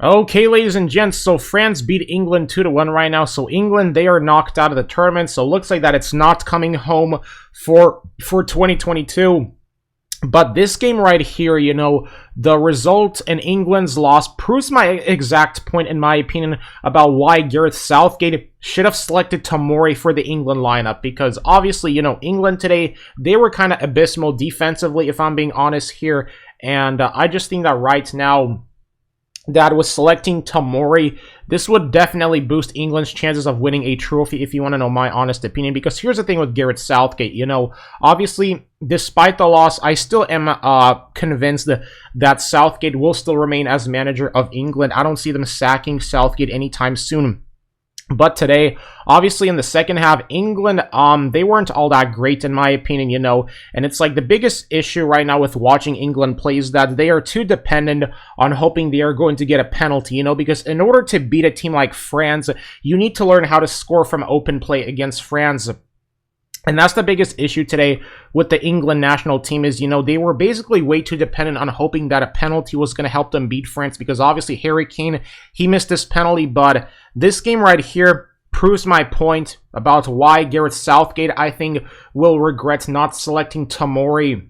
Okay, ladies and gents, so France beat England 2-1 right now. So England, they are knocked out of the tournament. So it looks like that it's not coming home for 2022. But this game right here, you know, the result in England's loss proves my exact point, in my opinion, about why Gareth Southgate should have selected Tomori for the England lineup. Because obviously, you know, England today, they were kind of abysmal defensively, if I'm being honest here. And I just think that right now, that was selecting Tomori, this would definitely boost England's chances of winning a trophy, if you want to know my honest opinion. Because here's the thing with Gareth Southgate, you know, obviously, despite the loss, I still am convinced that Southgate will still remain as manager of England. I don't see them sacking Southgate anytime soon. But today, obviously in the second half, England, they weren't all that great in my opinion, you know. And it's like the biggest issue right now with watching England play is that they are too dependent on hoping they are going to get a penalty, you know. Because in order to beat a team like France, you need to learn how to score from open play against France. And that's the biggest issue today with the England national team is, you know, they were basically way too dependent on hoping that a penalty was going to help them beat France, because obviously Harry Kane, he missed this penalty. But this game right here proves my point about why Gareth Southgate, I think, will regret not selecting Tomori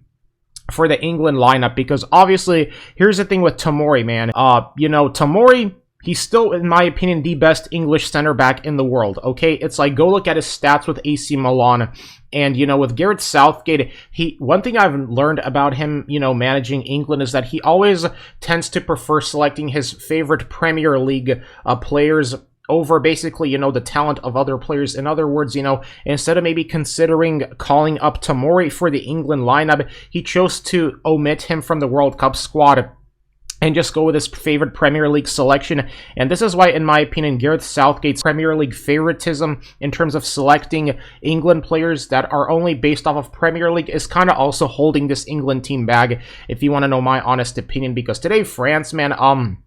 for the England lineup. Because obviously, here's the thing with Tomori, man. You know, Tomori, he's still, in my opinion, the best English center back in the world, okay? It's like, go look at his stats with AC Milan. And, you know, with Gareth Southgate, one thing I've learned about him, you know, managing England is that he always tends to prefer selecting his favorite Premier League players over basically, you know, the talent of other players. In other words, you know, instead of maybe considering calling up Tomori for the England lineup, he chose to omit him from the World Cup squad and just go with his favorite Premier League selection. And this is why, in my opinion, Gareth Southgate's Premier League favoritism in terms of selecting England players that are only based off of Premier League is kind of also holding this England team back, if you want to know my honest opinion. Because today, France, man,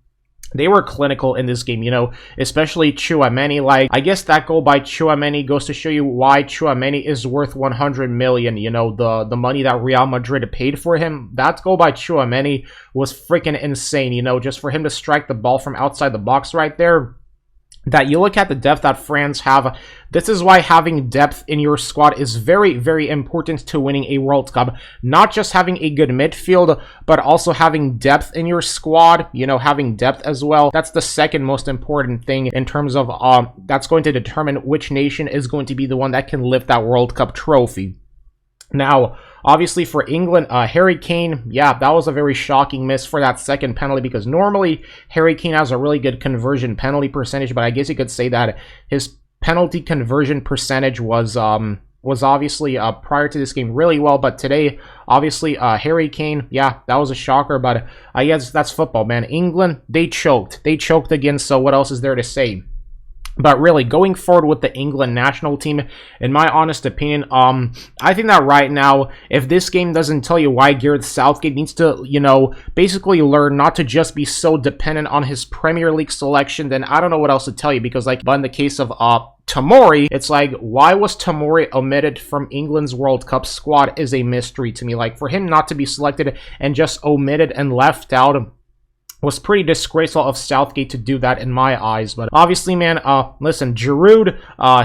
they were clinical in this game, you know, especially Tchouaméni. Like, I guess that goal by Tchouaméni goes to show you why Tchouaméni is worth 100 million, you know, the money that Real Madrid paid for him. That goal by Tchouaméni was freaking insane, you know, just for him to strike the ball from outside the box right there. That you look at the depth that France have, this is why having depth in your squad is very, very important to winning a World Cup. Not just having a good midfield, but also having depth in your squad, you know, having depth as well. That's the second most important thing in terms of, that's going to determine which nation is going to be the one that can lift that World Cup trophy. Now, obviously for England, Harry Kane, yeah, that was a very shocking miss for that second penalty, because normally Harry Kane has a really good conversion penalty percentage, but I guess you could say that his penalty conversion percentage was obviously prior to this game really well. But today, obviously, Harry Kane, yeah, that was a shocker, but I guess that's football, man. England, they choked again, so what else is there to say? But really, going forward with the England national team, in my honest opinion, I think that right now, if this game doesn't tell you why Gareth Southgate needs to, you know, basically learn not to just be so dependent on his Premier League selection, then I don't know what else to tell you. Because, like, but in the case of Tomori, it's like, why was Tomori omitted from England's World Cup squad is a mystery to me. Like, for him not to be selected and just omitted and left out was pretty disgraceful of Southgate to do that in my eyes. But obviously, man, listen, Giroud,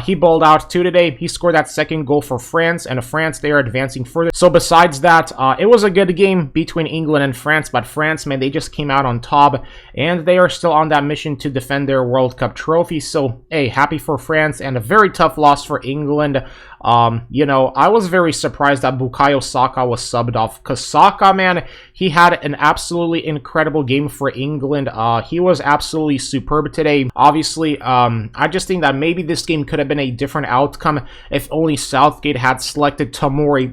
he balled out too today. He scored that second goal for France, and France, they are advancing further. So besides that, it was a good game between England and France, but France, man, they just came out on top, and they are still on that mission to defend their World Cup trophy. So, hey, happy for France, and a very tough loss for England. You know, I was very surprised that Bukayo Saka was subbed off, because Saka, man, he had an absolutely incredible game for England. He was absolutely superb today. Obviously, I just think that maybe this game could have been a different outcome if only Southgate had selected Tomori